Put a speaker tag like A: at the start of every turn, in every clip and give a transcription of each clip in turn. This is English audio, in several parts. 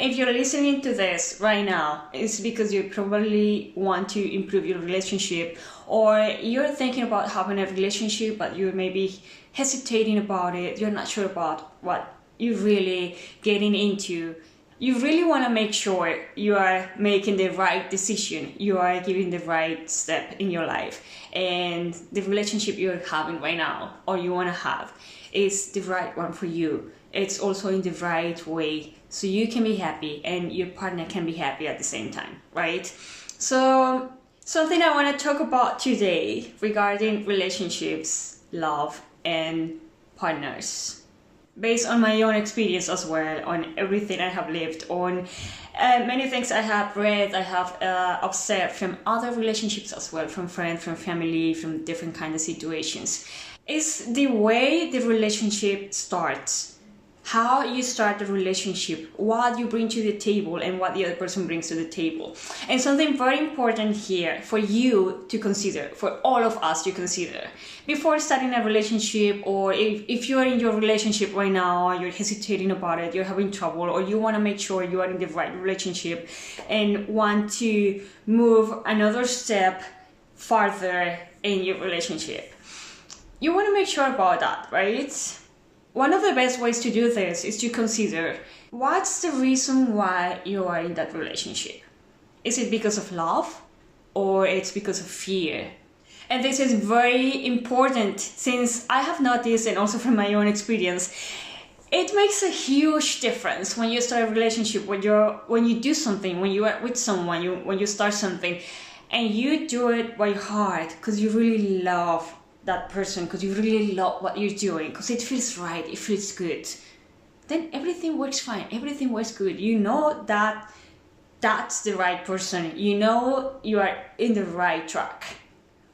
A: if you're listening to this right now, it's because you probably want to improve your relationship, or you're thinking about having a relationship, but you're maybe hesitating about it. You're not sure about what you're really getting into. You really want to make sure you are making the right decision, you are giving the right step in your life, and the relationship you're having right now or you want to have is the right one for you. It's also in the right way, so you can be happy and your partner can be happy at the same time, right? So something I want to talk about today regarding relationships, love, and partners, based on my own experience as well, on everything I have lived, on many things I have read, I have observed from other relationships as well, from friends, from family, from different kind of situations. It's the way the relationship starts, how you start the relationship, what you bring to the table and what the other person brings to the table. And something very important here for you to consider, for all of us to consider, before starting a relationship, or if you're in your relationship right now, you're hesitating about it, you're having trouble, or you want to make sure you are in the right relationship and want to move another step farther in your relationship. You want to make sure about that, right? One of the best ways to do this is to consider, what's the reason why you are in that relationship? Is it because of love, or it's because of fear? And this is very important, since I have noticed, and also from my own experience, it makes a huge difference when you start a relationship, when you do something, when you are with someone, when you start something, and you do it by heart because you really love that person, because you really love what you're doing, because it feels right, it feels good, then everything works fine, everything works good. You know that that's the right person, you know you are in the right track.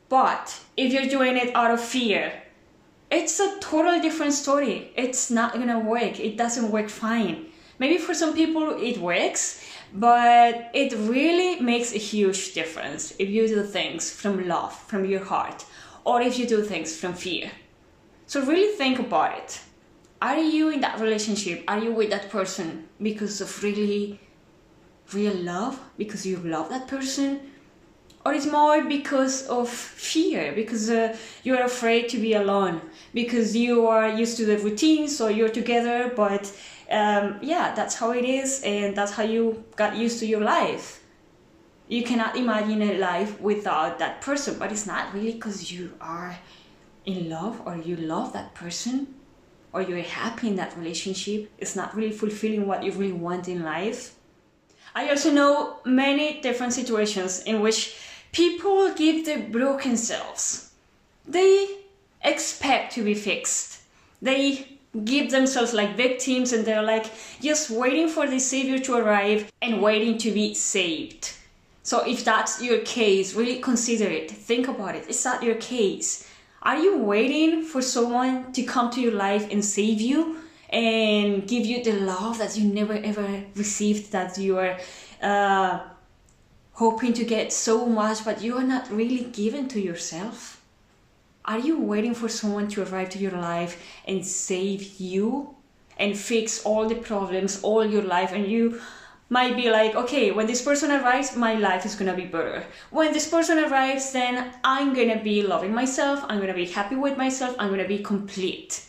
A: But if you're doing it out of fear, it's a totally different story. It's not gonna work. It doesn't work fine. Maybe for some people it works, but it really makes a huge difference if you do things from love, from your heart, or if you do things from fear. So really think about it. Are you in that relationship? Are you with that person because of really real love? Because you love that person? Or it's more because of fear, because you're afraid to be alone, because you are used to the routine, so you're together, but that's how it is, and that's how you got used to your life. You cannot imagine a life without that person, but it's not really because you are in love or you love that person or you're happy in that relationship. It's not really fulfilling what you really want in life. I also know many different situations in which people give their broken selves. They expect to be fixed. They give themselves like victims, and they're like just waiting for the savior to arrive and waiting to be saved. So if that's your case, really consider it. Think about it. Is that your case? Are you waiting for someone to come to your life and save you and give you the love that you never ever received, that you are hoping to get so much, but you are not really given to yourself? Are you waiting for someone to arrive to your life and save you and fix all the problems all your life, and you might be like, okay, when this person arrives, my life is gonna be better. When this person arrives, then I'm gonna be loving myself, I'm gonna be happy with myself, I'm gonna be complete.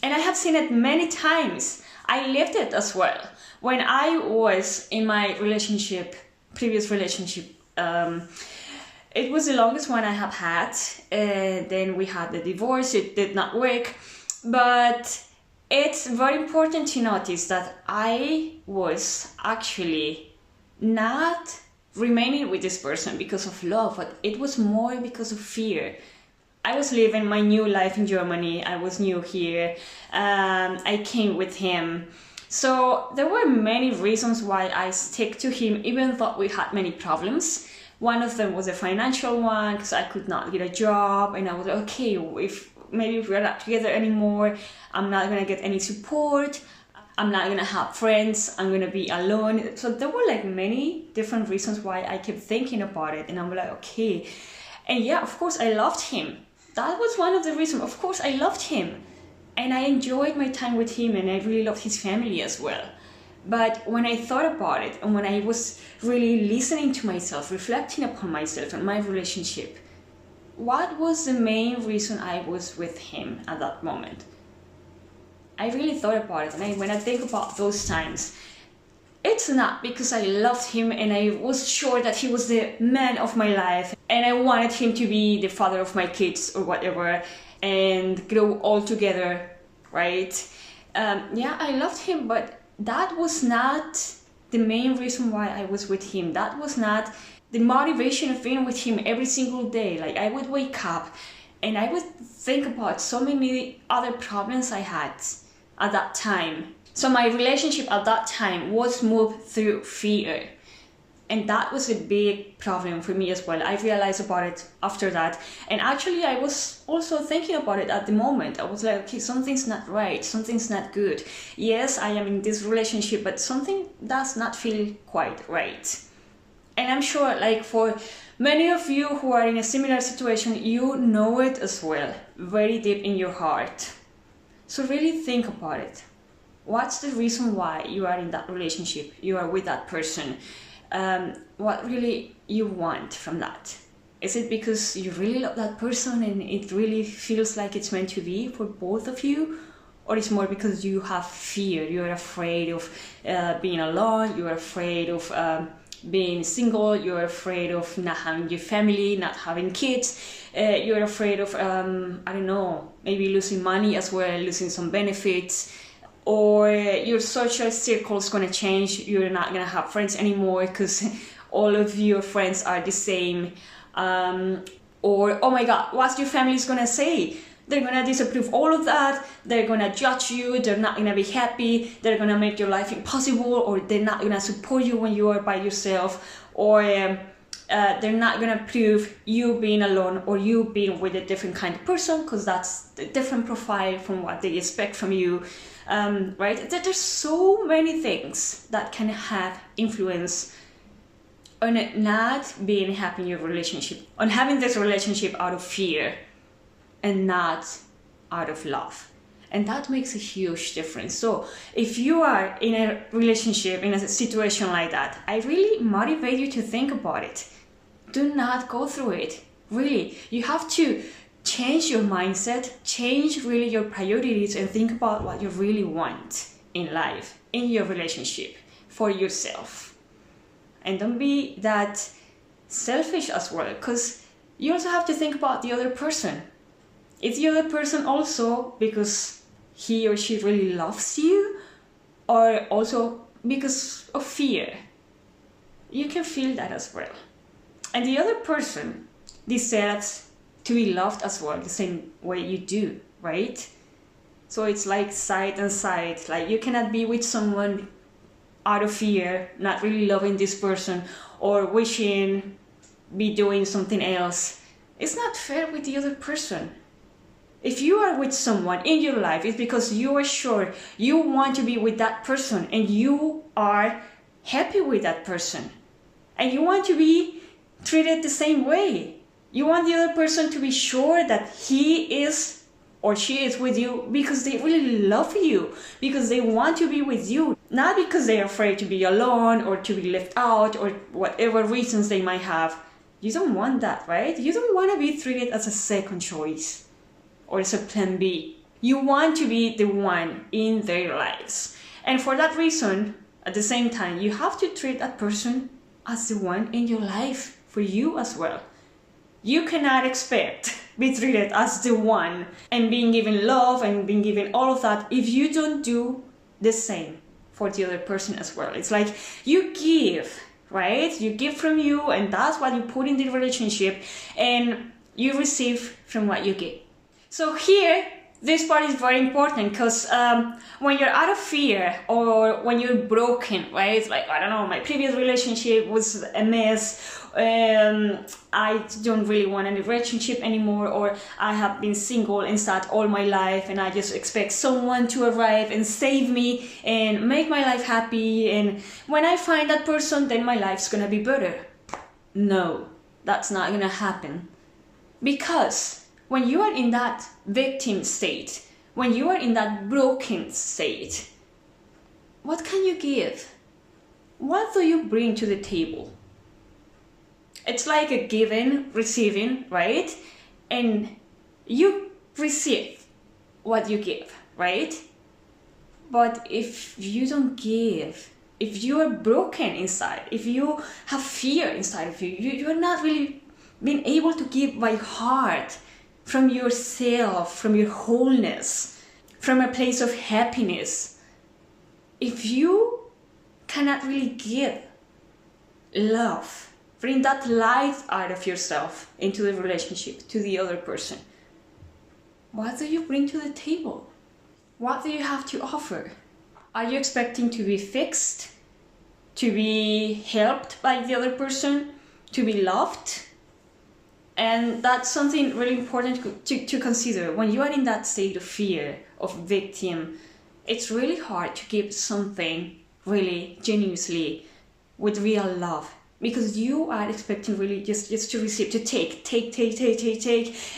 A: And I have seen it many times. I lived it as well. When I was in my relationship, previous relationship, it was the longest one I have had. Then we had the divorce, it did not work. But it's very important to notice that I was actually not remaining with this person because of love, but it was more because of fear. I was living my new life in Germany. I was new here. I came with him. So there were many reasons why I stick to him, even though we had many problems. One of them was a financial one, because I could not get a job, and I was like, okay, if we're not together anymore, I'm not gonna get any support, I'm not gonna have friends, I'm gonna be alone. So there were like many different reasons why I kept thinking about it, and I'm like, okay. And yeah, of course I loved him. That was one of the reasons. Of course I loved him, and I enjoyed my time with him, and I really loved his family as well. But when I thought about it, and when I was really listening to myself, reflecting upon myself and my relationship, what was the main reason I was with him at that moment? I really thought about it, and when I think about those times, it's not because I loved him and I was sure that he was the man of my life and I wanted him to be the father of my kids or whatever and grow all together, right? Yeah, I loved him, but that was not the main reason why I was with him. That was not the motivation of being with him every single day. Like, I would wake up and I would think about so many other problems I had at that time. So my relationship at that time was moved through fear. And that was a big problem for me as well. I realized about it after that. And actually, I was also thinking about it at the moment. I was like, okay, something's not right. Something's not good. Yes, I am in this relationship, but something does not feel quite right. And I'm sure, like, for many of you who are in a similar situation, you know it as well, very deep in your heart. So really think about it. What's the reason why you are in that relationship? You are with that person. What really you want from that? Is it because you really love that person and it really feels like it's meant to be for both of you? Or it's more because you have fear, you're afraid of being alone, you're afraid of being single, you're afraid of not having your family, not having kids, you're afraid of, I don't know, maybe losing money as well, losing some benefits, or your social circle is going to change, you're not going to have friends anymore because all of your friends are the same, or, oh my god, what's your family going to say? They're going to disapprove all of that, they're going to judge you, they're not going to be happy, they're going to make your life impossible, or they're not going to support you when you are by yourself, or they're not going to approve you being alone or you being with a different kind of person because that's a different profile from what they expect from you, right? There's so many things that can have influence on it not being happy in your relationship, on having this relationship out of fear and not out of love. And that makes a huge difference. So if you are in a relationship, in a situation like that, I really motivate you to think about it. Do not go through it. Really, you have to change your mindset, change really your priorities, and think about what you really want in life, in your relationship, for yourself. And don't be that selfish as well, because you also have to think about the other person. Is the other person also because he or she really loves you, or also because of fear? You can feel that as well. And the other person deserves to be loved as well, the same way you do, right? So it's like side and side. Like, you cannot be with someone out of fear, not really loving this person, or wishing be doing something else. It's not fair with the other person. If you are with someone in your life, it's because you are sure you want to be with that person and you are happy with that person. And you want to be treated the same way. You want the other person to be sure that he is or she is with you because they really love you, because they want to be with you, not because they're afraid to be alone or to be left out or whatever reasons they might have. You don't want that, right? You don't want to be treated as a second choice or as a plan B. You want to be the one in their lives. And for that reason, at the same time, you have to treat that person as the one in your life for you as well. You cannot expect be treated as the one and being given love and being given all of that if you don't do the same for the other person as well. It's like you give, right? You give from you, and that's what you put in the relationship, and you receive from what you give. So here, this part is very important because when you're out of fear or when you're broken, right? It's like, I don't know, my previous relationship was a mess. I don't really want any relationship anymore, or I have been single and sad all my life and I just expect someone to arrive and save me and make my life happy, and when I find that person, then my life's gonna be better. No, that's not gonna happen. Because when you are in that victim state, when you are in that broken state, what can you give? What do you bring to the table? It's like a giving, receiving, right? And you receive what you give, right? But if you don't give, if you are broken inside, if you have fear inside of you, you're not really being able to give by heart, from yourself, from your wholeness, from a place of happiness. If you cannot really give love, bring that light out of yourself into the relationship, to the other person, what do you bring to the table? What do you have to offer? Are you expecting to be fixed, to be helped by the other person, to be loved? And that's something really important to consider. When you are in that state of fear, of victim, it's really hard to give something really genuinely with real love, because you are expecting really just to receive, to take.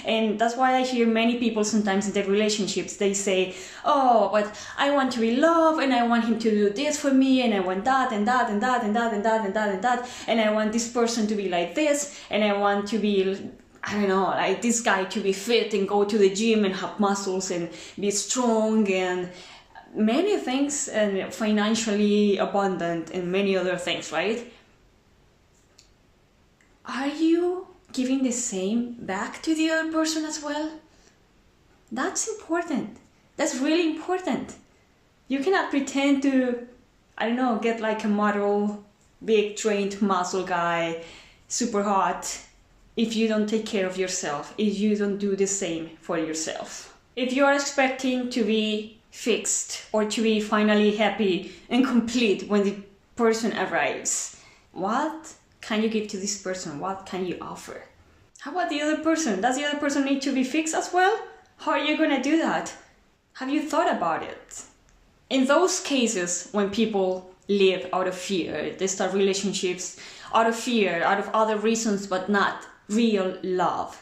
A: And that's why I hear many people sometimes in their relationships, they say, oh, but I want to be loved, and I want him to do this for me, and I want that and that and that and that and that and that and that, and I want this person to be like this, and I want to be, I don't know, like this guy to be fit and go to the gym and have muscles and be strong and many things, and financially abundant and many other things, right? Are you giving the same back to the other person as well? That's important. That's really important. You cannot pretend to, I don't know, get like a model, big trained muscle guy, super hot, if you don't take care of yourself, if you don't do the same for yourself. If you are expecting to be fixed or to be finally happy and complete when the person arrives, what can you give to this person? What can you offer? How about the other person? Does the other person need to be fixed as well? How are you going to do that? Have you thought about it? In those cases, when people live out of fear, they start relationships out of fear, out of other reasons, but not real love.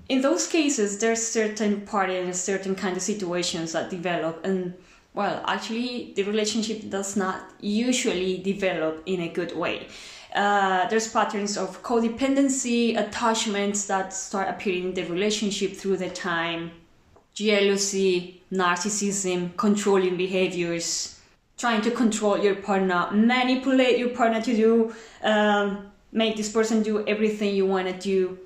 A: In those cases, there's certain parties, certain kind of situations that develop, and well, actually, the relationship does not usually develop in a good way. There's patterns of codependency, attachments that start appearing in the relationship through the time, jealousy, narcissism, controlling behaviors, trying to control your partner, manipulate your partner to do, make this person do everything you want to do,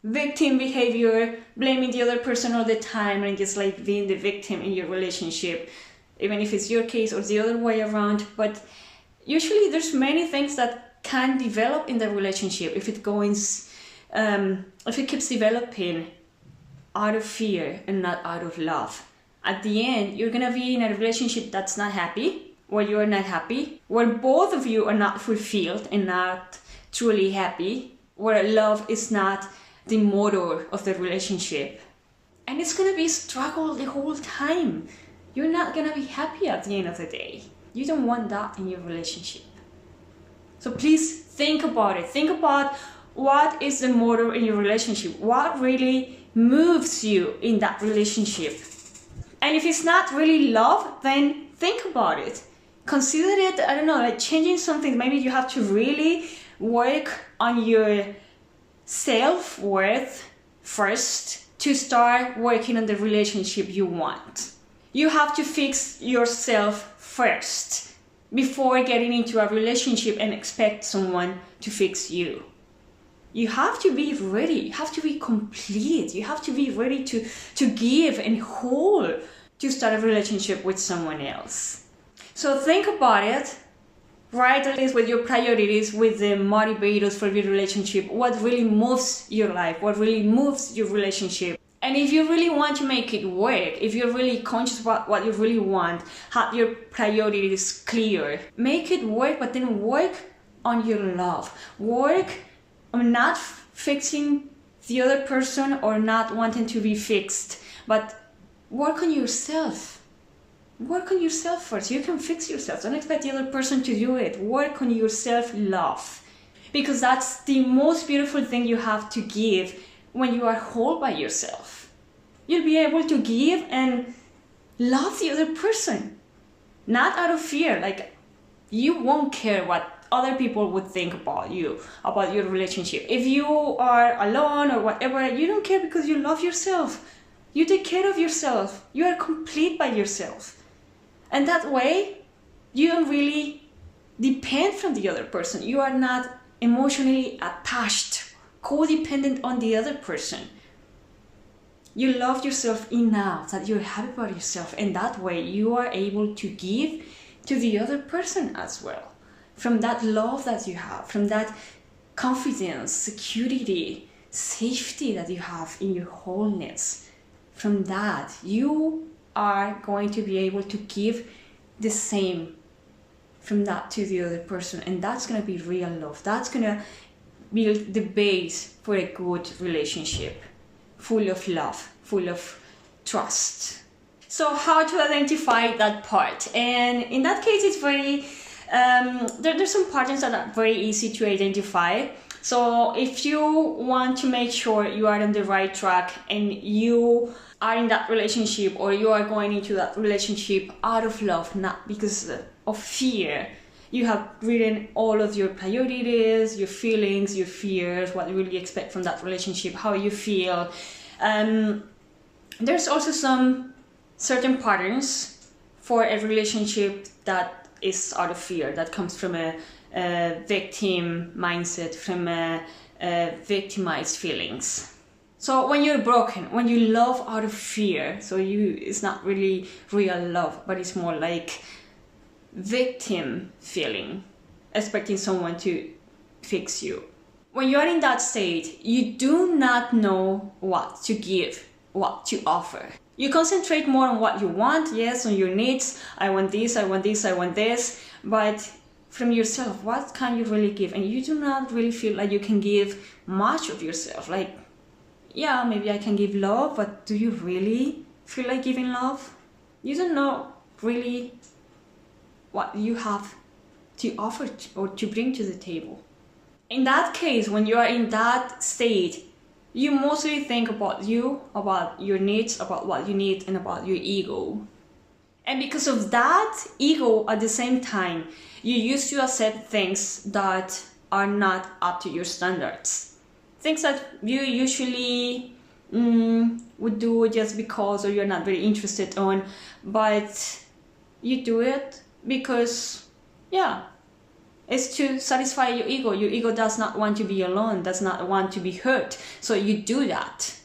A: victim behavior, blaming the other person all the time and just like being the victim in your relationship, even if it's your case or the other way around. But usually there's many things that can develop in the relationship if it keeps developing out of fear and not out of love. At the end, you're gonna be in a relationship that's not happy, where you're not happy, where both of you are not fulfilled and not truly happy, where love is not the motor of the relationship. And it's gonna be a struggle the whole time. You're not gonna be happy at the end of the day. You don't want that in your relationship. So please think about it. Think about what is the motor in your relationship. What really moves you in that relationship? And if it's not really love, then think about it. Consider it, I don't know, like changing something. Maybe you have to really work on your self-worth first to start working on the relationship you want. You have to fix yourself first before getting into a relationship and expect someone to fix you. You have to be ready. You have to be complete. You have to be ready to give and whole to start a relationship with someone else. So think about it. Write a list with your priorities, with the motivators for your relationship, what really moves your life, what really moves your relationship. And if you really want to make it work, if you're really conscious about what you really want, have your priorities clear, make it work, but then work on your love. Work on not fixing the other person or not wanting to be fixed, but work on yourself. Work on yourself first. You can fix yourself. Don't expect the other person to do it. Work on your self-love. Because that's the most beautiful thing you have to give when you are whole by yourself. You'll be able to give and love the other person. not out of fear. Like, you won't care what other people would think about you, about your relationship. If you are alone or whatever, you don't care because you love yourself. You take care of yourself. You are complete by yourself. And that way, you don't really depend from the other person. You are not emotionally attached, codependent on the other person. You love yourself enough that you're happy about yourself, and that way you are able to give to the other person as well. From that love that you have, from that confidence, security, safety that you have in your wholeness, from that you are going to be able to give the same from that to the other person, and that's going to be real love. That's going to build the base for a good relationship, full of love, full of trust. So how to identify that part? And in that case, it's very there's some patterns that are very easy to identify. So if you want to make sure you are on the right track and you are in that relationship, or you are going into that relationship out of love, not because of fear, you have written all of your priorities, your feelings, your fears, what you really expect from that relationship, how you feel. There's also some certain patterns for a relationship that is out of fear, that comes from a victim mindset, from a victimized feelings. So when you're broken, when you love out of fear, so it's not really real love, but it's more like victim feeling, expecting someone to fix you. When you are in that state, you do not know what to give, what to offer. You concentrate more on what you want, yes, on your needs. I want this, I want this, I want this. But from yourself, what can you really give? And you do not really feel like you can give much of yourself. Like, yeah, maybe I can give love, but do you really feel like giving love? You don't know really what you have to offer or to bring to the table. In that case, when you are in that state, you mostly think about you, about your needs, about what you need, and about your ego. And because of that ego, at the same time, you used to accept things that are not up to your standards. Things that you usually would do just because, or you're not very interested on, but you do it because, yeah, it's to satisfy your ego. Your ego does not want to be alone, does not want to be hurt. So you do that.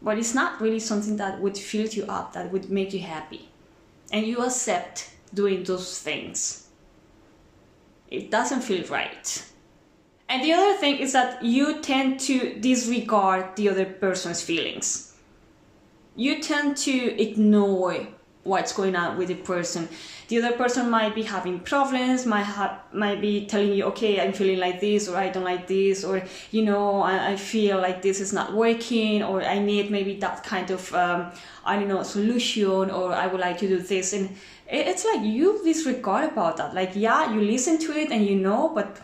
A: But it's not really something that would fill you up, that would make you happy. And you accept doing those things. It doesn't feel right. And the other thing is that you tend to disregard the other person's feelings. You tend to ignore what's going on with the person. The other person might be having problems, might be telling you, okay, I'm feeling like this, or I don't like this, or, you know, I feel like this is not working, or I need maybe that kind of, solution, or I would like to do this. And it's like you disregard about that. Like, yeah, you listen to it and you know, but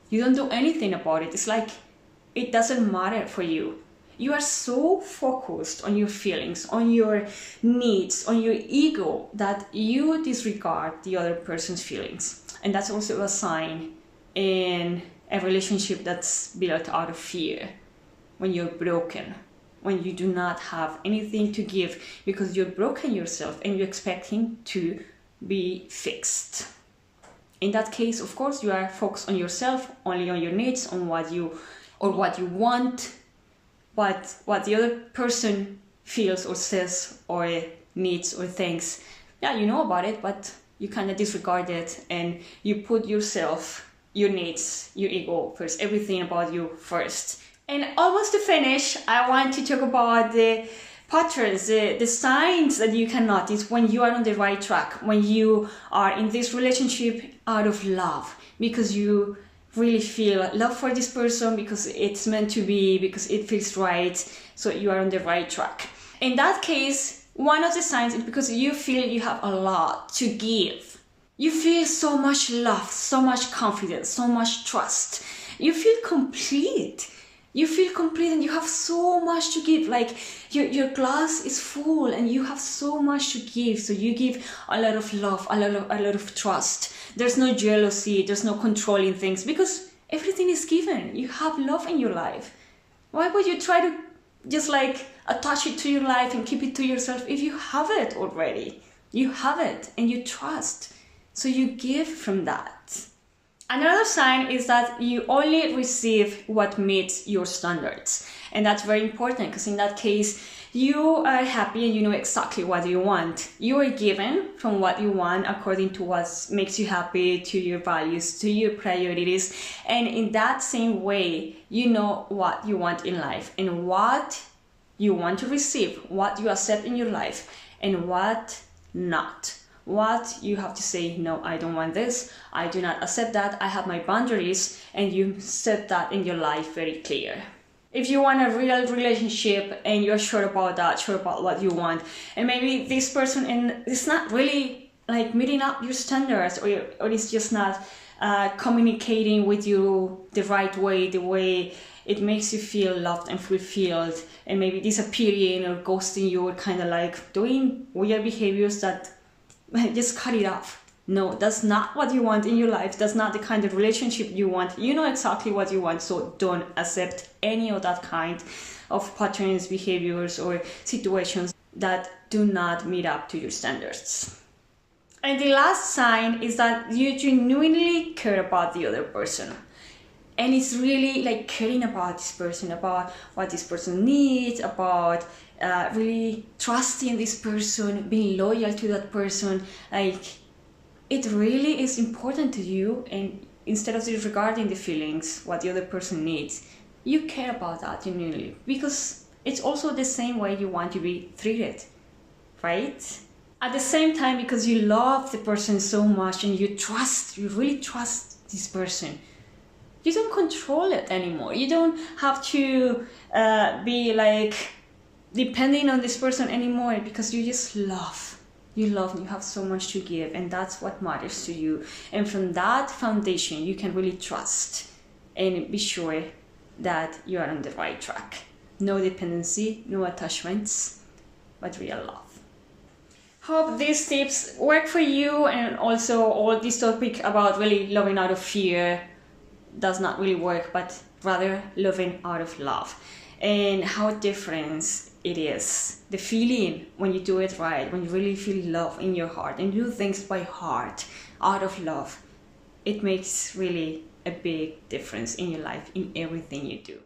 A: you don't do anything about it. It's like it doesn't matter for you. You are so focused on your feelings, on your needs, on your ego, that you disregard the other person's feelings. And that's also a sign in a relationship that's built out of fear. When you're broken, when you do not have anything to give because you're broken yourself and you're expecting to be fixed. In that case, of course, you are focused on yourself, only on your needs, on what you want. But what the other person feels or says or needs or thinks, yeah, you know about it, but you kind of disregard it, and you put yourself, your needs, your ego first, everything about you first. And almost to finish, I want to talk about the patterns, the signs that you can notice when you are on the right track, when you are in this relationship out of love, because you really feel love for this person, because it's meant to be, because it feels right, so you are on the right track. In that case, one of the signs is because you feel you have a lot to give. You feel so much love, so much confidence, so much trust. You feel complete. You feel complete and you have so much to give. Like your glass is full and you have so much to give. So you give a lot of love, a lot of trust. There's no jealousy, there's no controlling things, because everything is given. You have love in your life. Why would you try to just like attach it to your life and keep it to yourself if you have it already? You have it and you trust. So you give from that. Another sign is that you only receive what meets your standards. And that's very important, because in that case, you are happy and you know exactly what you want. You are given from what you want according to what makes you happy, to your values, to your priorities. And in that same way, you know what you want in life and what you want to receive, what you accept in your life and what not. What you have to say, no, I don't want this, I do not accept that, I have my boundaries, and you set that in your life very clear. If you want a real relationship and you're sure about that, sure about what you want, and maybe this person is not really like meeting up your standards, or it's just not communicating with you the right way, the way it makes you feel loved and fulfilled, and maybe disappearing or ghosting you, or kind of like doing weird behaviors that just cut it off. No, that's not what you want in your life. That's not the kind of relationship you want. You know exactly what you want, so don't accept any of that kind of patterns, behaviors, or situations that do not meet up to your standards. And the last sign is that you genuinely care about the other person. And it's really like caring about this person, about what this person needs, about really trusting this person, being loyal to that person. Like, it really is important to you, and instead of disregarding the feelings, what the other person needs, you care about that genuinely, because it's also the same way you want to be treated, right? At the same time, because you love the person so much and you really trust this person, you don't control it anymore. You don't have to be like depending on this person anymore, because you just love. You love and you have so much to give, and that's what matters to you. And from that foundation, you can really trust and be sure that you are on the right track. No dependency, no attachments, but real love. Hope these tips work for you, and also all this topic about really loving out of fear does not really work, but rather loving out of love, and how different it is. The feeling when you do it right, when you really feel love in your heart and do things by heart, out of love, it makes really a big difference in your life, in everything you do.